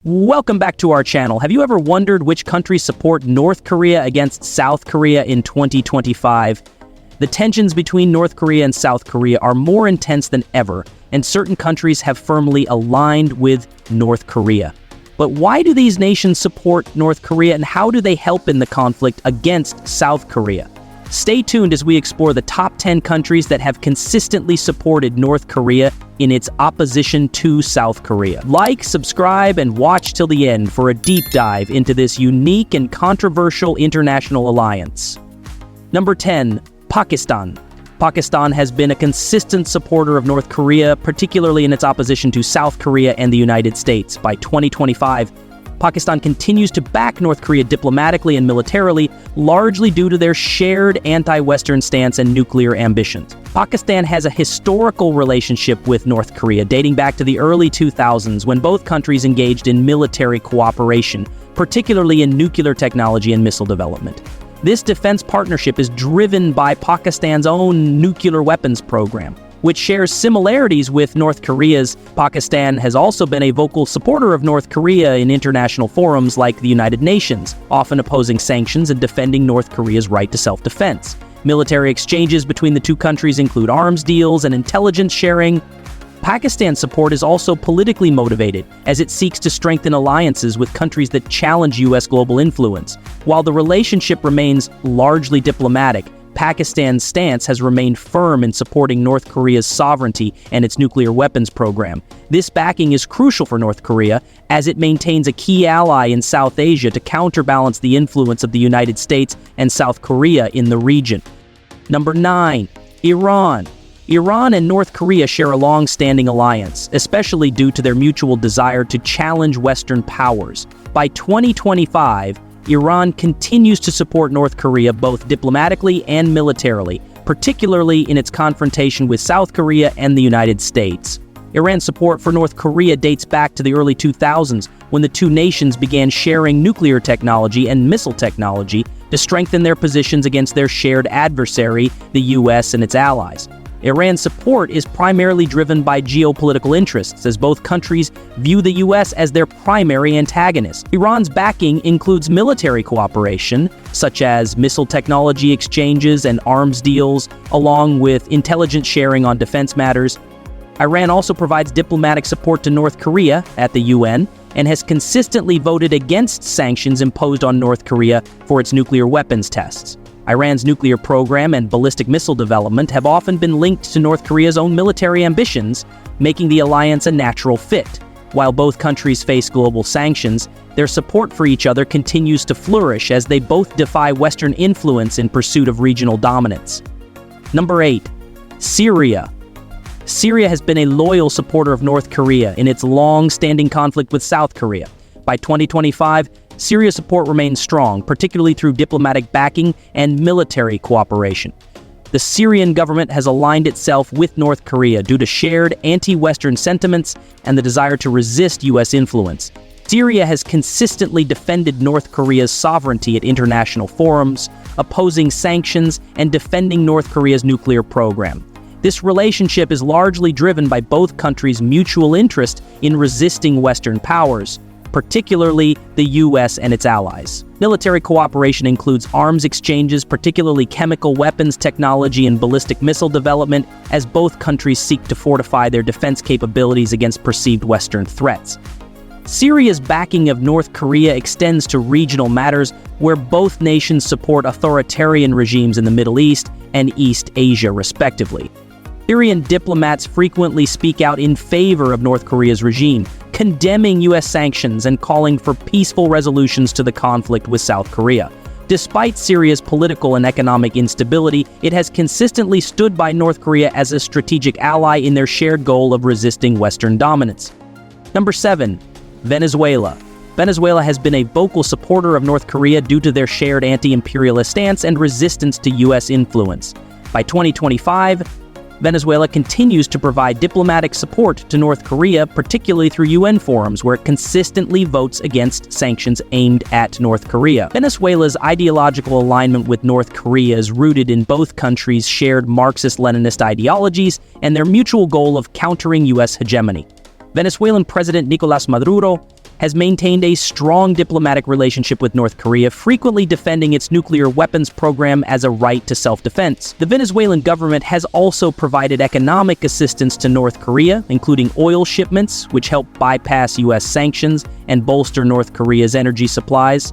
Welcome back to our channel. Have you ever wondered which countries support North Korea against South Korea in 2025? The tensions between North Korea and South Korea are more intense than ever, and certain countries have firmly aligned with North Korea. But why do these nations support North Korea, and how do they help in the conflict against South Korea? Stay tuned as we explore the top 10 countries that have consistently supported North Korea in its opposition to South Korea. Like, subscribe, and watch till the end for a deep dive into this unique and controversial international alliance. Number 10. Pakistan. Pakistan has been a consistent supporter of North Korea, particularly in its opposition to South Korea and the United States. By 2025, Pakistan continues to back North Korea diplomatically and militarily, largely due to their shared anti-Western stance and nuclear ambitions. Pakistan has a historical relationship with North Korea dating back to the early 2000s when both countries engaged in military cooperation, particularly in nuclear technology and missile development. This defense partnership is driven by Pakistan's own nuclear weapons program, which shares similarities with North Korea's. Pakistan has also been a vocal supporter of North Korea in international forums like the United Nations, often opposing sanctions and defending North Korea's right to self-defense. Military exchanges between the two countries include arms deals and intelligence sharing. Pakistan's support is also politically motivated, as it seeks to strengthen alliances with countries that challenge U.S. global influence. While the relationship remains largely diplomatic, Pakistan's stance has remained firm in supporting North Korea's sovereignty and its nuclear weapons program. This backing is crucial for North Korea, as it maintains a key ally in South Asia to counterbalance the influence of the United States and South Korea in the region. Number 9. Iran. Iran and North Korea share a long-standing alliance, especially due to their mutual desire to challenge Western powers. By 2025, Iran continues to support North Korea both diplomatically and militarily, particularly in its confrontation with South Korea and the United States. Iran's support for North Korea dates back to the early 2000s, when the two nations began sharing nuclear technology and missile technology to strengthen their positions against their shared adversary, the U.S. and its allies. Iran's support is primarily driven by geopolitical interests, as both countries view the U.S. as their primary antagonist. Iran's backing includes military cooperation, such as missile technology exchanges and arms deals, along with intelligence sharing on defense matters. Iran also provides diplomatic support to North Korea at the UN and has consistently voted against sanctions imposed on North Korea for its nuclear weapons tests. Iran's nuclear program and ballistic missile development have often been linked to North Korea's own military ambitions, making the alliance a natural fit. While both countries face global sanctions, their support for each other continues to flourish as they both defy Western influence in pursuit of regional dominance. Number 8. Syria. Syria has been a loyal supporter of North Korea in its long-standing conflict with South Korea. By 2025, Syria's support remains strong, particularly through diplomatic backing and military cooperation. The Syrian government has aligned itself with North Korea due to shared anti-Western sentiments and the desire to resist U.S. influence. Syria has consistently defended North Korea's sovereignty at international forums, opposing sanctions and defending North Korea's nuclear program. This relationship is largely driven by both countries' mutual interest in resisting Western powers, particularly the U.S. and its allies. Military cooperation includes arms exchanges, particularly chemical weapons technology and ballistic missile development, as both countries seek to fortify their defense capabilities against perceived Western threats. Syria's backing of North Korea extends to regional matters where both nations support authoritarian regimes in the Middle East and East Asia, respectively. Syrian diplomats frequently speak out in favor of North Korea's regime, condemning U.S. sanctions and calling for peaceful resolutions to the conflict with South Korea. Despite Syria's political and economic instability, it has consistently stood by North Korea as a strategic ally in their shared goal of resisting Western dominance. Number 7. Venezuela. Venezuela has been a vocal supporter of North Korea due to their shared anti-imperialist stance and resistance to U.S. influence. By 2025, Venezuela continues to provide diplomatic support to North Korea, particularly through UN forums, where it consistently votes against sanctions aimed at North Korea. Venezuela's ideological alignment with North Korea is rooted in both countries' shared Marxist-Leninist ideologies and their mutual goal of countering U.S. hegemony. Venezuelan President Nicolás Maduro has maintained a strong diplomatic relationship with North Korea, frequently defending its nuclear weapons program as a right to self-defense. The Venezuelan government has also provided economic assistance to North Korea, including oil shipments, which help bypass U.S. sanctions and bolster North Korea's energy supplies.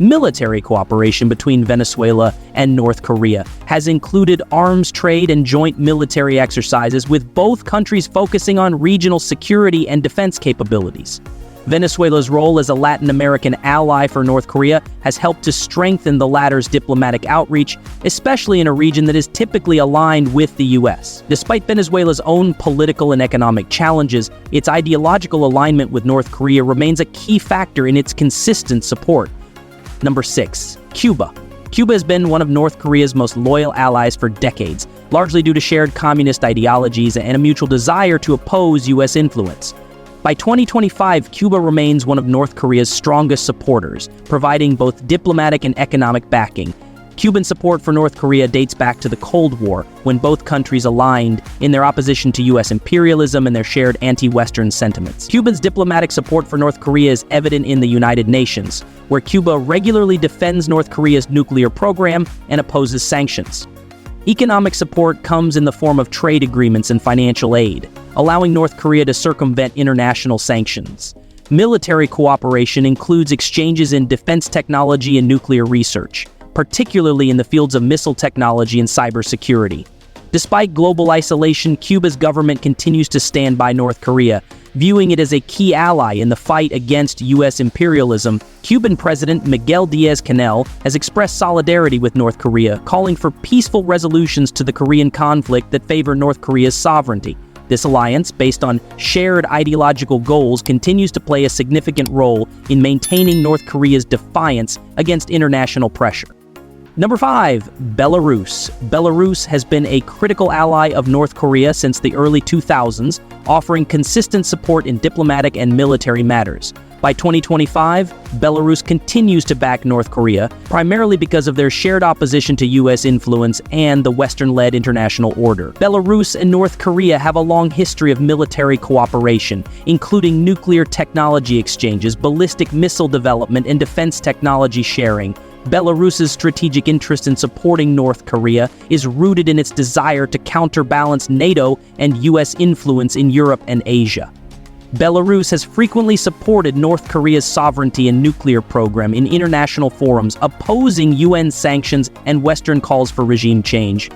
Military cooperation between Venezuela and North Korea has included arms trade and joint military exercises, with both countries focusing on regional security and defense capabilities. Venezuela's role as a Latin American ally for North Korea has helped to strengthen the latter's diplomatic outreach, especially in a region that is typically aligned with the U.S. Despite Venezuela's own political and economic challenges, its ideological alignment with North Korea remains a key factor in its consistent support. Number 6. Cuba. Cuba has been one of North Korea's most loyal allies for decades, largely due to shared communist ideologies and a mutual desire to oppose U.S. influence. By 2025, Cuba remains one of North Korea's strongest supporters, providing both diplomatic and economic backing. Cuban support for North Korea dates back to the Cold War, when both countries aligned in their opposition to U.S. imperialism and their shared anti-Western sentiments. Cuba's diplomatic support for North Korea is evident in the United Nations, where Cuba regularly defends North Korea's nuclear program and opposes sanctions. Economic support comes in the form of trade agreements and financial aid, allowing North Korea to circumvent international sanctions. Military cooperation includes exchanges in defense technology and nuclear research, particularly in the fields of missile technology and cybersecurity. Despite global isolation, Cuba's government continues to stand by North Korea, viewing it as a key ally in the fight against U.S. imperialism. Cuban President Miguel Díaz-Canel has expressed solidarity with North Korea, calling for peaceful resolutions to the Korean conflict that favor North Korea's sovereignty. This alliance, based on shared ideological goals, continues to play a significant role in maintaining North Korea's defiance against international pressure. Number 5. Belarus. Belarus has been a critical ally of North Korea since the early 2000s, offering consistent support in diplomatic and military matters. By 2025, Belarus continues to back North Korea, primarily because of their shared opposition to U.S. influence and the Western-led international order. Belarus and North Korea have a long history of military cooperation, including nuclear technology exchanges, ballistic missile development, and defense technology sharing. Belarus's strategic interest in supporting North Korea is rooted in its desire to counterbalance NATO and U.S. influence in Europe and Asia. Belarus has frequently supported North Korea's sovereignty and nuclear program in international forums, opposing UN sanctions and Western calls for regime change.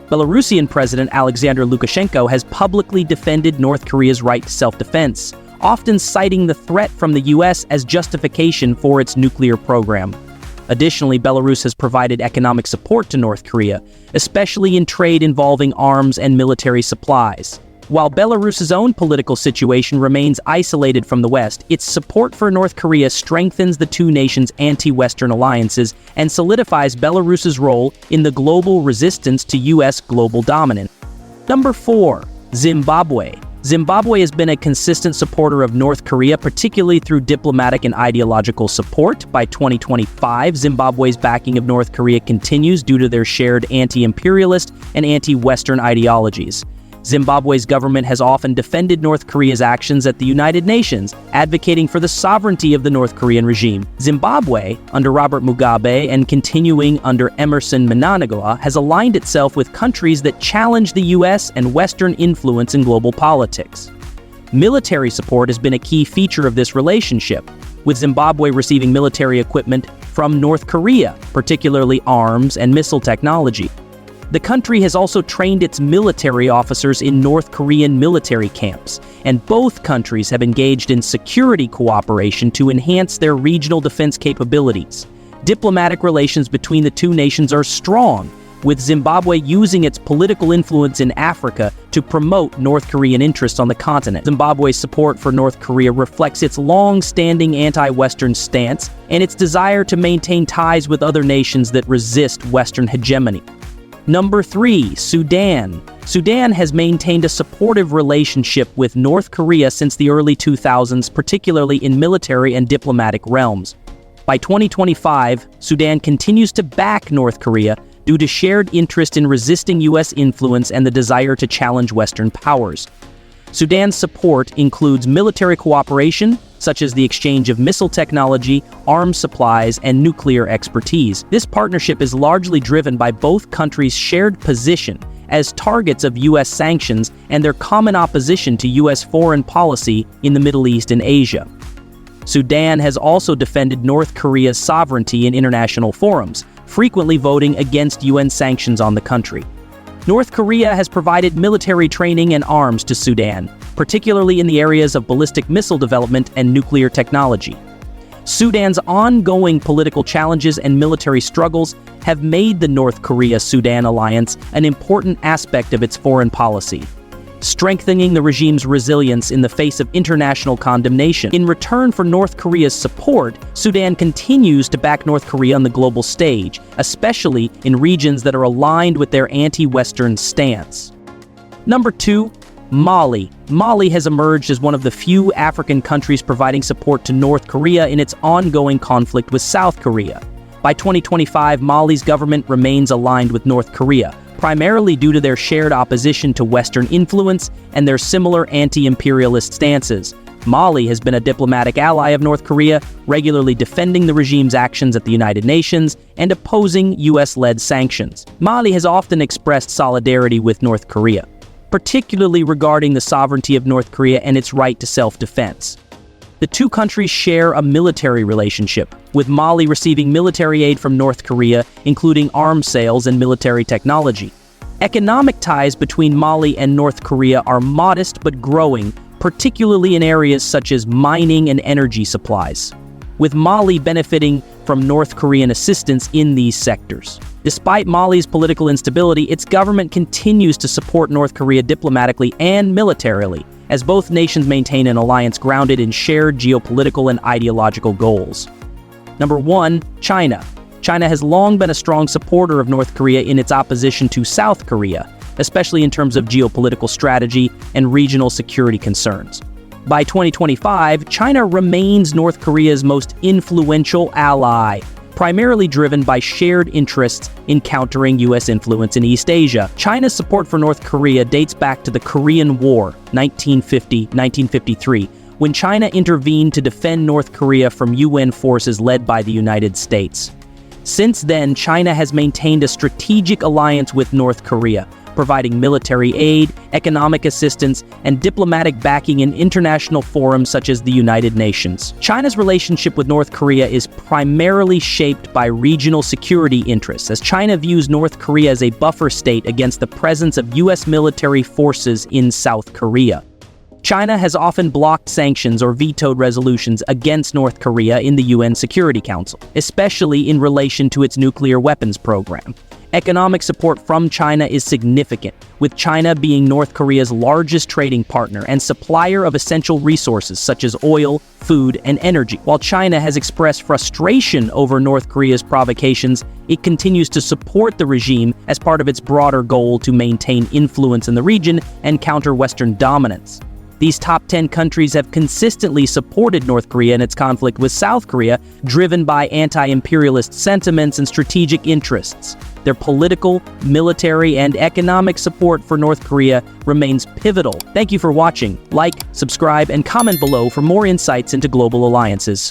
Belarusian President Alexander Lukashenko has publicly defended North Korea's right to self-defense, often citing the threat from the U.S. as justification for its nuclear program. Additionally, Belarus has provided economic support to North Korea, especially in trade involving arms and military supplies. While Belarus's own political situation remains isolated from the West, its support for North Korea strengthens the two nations' anti-Western alliances and solidifies Belarus's role in the global resistance to U.S. global dominance. Number 4. Zimbabwe. Zimbabwe has been a consistent supporter of North Korea, particularly through diplomatic and ideological support. By 2025, Zimbabwe's backing of North Korea continues due to their shared anti-imperialist and anti-Western ideologies. Zimbabwe's government has often defended North Korea's actions at the United Nations, advocating for the sovereignty of the North Korean regime. Zimbabwe, under Robert Mugabe and continuing under Emerson Mnangagwa, has aligned itself with countries that challenge the U.S. and Western influence in global politics. Military support has been a key feature of this relationship, with Zimbabwe receiving military equipment from North Korea, particularly arms and missile technology. The country has also trained its military officers in North Korean military camps, and both countries have engaged in security cooperation to enhance their regional defense capabilities. Diplomatic relations between the two nations are strong, with Zimbabwe using its political influence in Africa to promote North Korean interests on the continent. Zimbabwe's support for North Korea reflects its long-standing anti-Western stance and its desire to maintain ties with other nations that resist Western hegemony. Number 3. Sudan. Sudan has maintained a supportive relationship with North Korea since the early 2000s, particularly in military and diplomatic realms. By 2025, Sudan continues to back North Korea due to shared interest in resisting U.S. influence and the desire to challenge Western powers. Sudan's support includes military cooperation, such as the exchange of missile technology, arms supplies, and nuclear expertise. This partnership is largely driven by both countries' shared position as targets of U.S. sanctions and their common opposition to U.S. foreign policy in the Middle East and Asia. Sudan has also defended North Korea's sovereignty in international forums, frequently voting against UN sanctions on the country. North Korea has provided military training and arms to Sudan, particularly in the areas of ballistic missile development and nuclear technology. Sudan's ongoing political challenges and military struggles have made the North Korea-Sudan alliance an important aspect of its foreign policy, strengthening the regime's resilience in the face of international condemnation. In return for North Korea's support, Sudan continues to back North Korea on the global stage, especially in regions that are aligned with their anti-Western stance. Number 2. Mali. Mali has emerged as one of the few African countries providing support to North Korea in its ongoing conflict with South Korea. By 2025, Mali's government remains aligned with North Korea, primarily due to their shared opposition to Western influence and their similar anti-imperialist stances. Mali has been a diplomatic ally of North Korea, regularly defending the regime's actions at the United Nations and opposing US-led sanctions. Mali has often expressed solidarity with North Korea, particularly regarding the sovereignty of North Korea and its right to self-defense. The two countries share a military relationship, with Mali receiving military aid from North Korea, including arms sales and military technology. Economic ties between Mali and North Korea are modest but growing, particularly in areas such as mining and energy supplies, with Mali benefiting from North Korean assistance in these sectors. Despite Mali's political instability, its government continues to support North Korea diplomatically and militarily, as both nations maintain an alliance grounded in shared geopolitical and ideological goals. Number 1. China. China has long been a strong supporter of North Korea in its opposition to South Korea, especially in terms of geopolitical strategy and regional security concerns. By 2025, China remains North Korea's most influential ally, primarily driven by shared interests in countering U.S. influence in East Asia. China's support for North Korea dates back to the Korean War, 1950-1953, when China intervened to defend North Korea from UN forces led by the United States. Since then, China has maintained a strategic alliance with North Korea, providing military aid, economic assistance, and diplomatic backing in international forums such as the United Nations. China's relationship with North Korea is primarily shaped by regional security interests, as China views North Korea as a buffer state against the presence of U.S. military forces in South Korea. China has often blocked sanctions or vetoed resolutions against North Korea in the UN Security Council, especially in relation to its nuclear weapons program. Economic support from China is significant, with China being North Korea's largest trading partner and supplier of essential resources such as oil, food, and energy. While China has expressed frustration over North Korea's provocations, it continues to support the regime as part of its broader goal to maintain influence in the region and counter Western dominance. These top 10 countries have consistently supported North Korea in its conflict with South Korea, driven by anti-imperialist sentiments and strategic interests. Their political, military, and economic support for North Korea remains pivotal. Thank you for watching. Like, subscribe, and comment below for more insights into global alliances.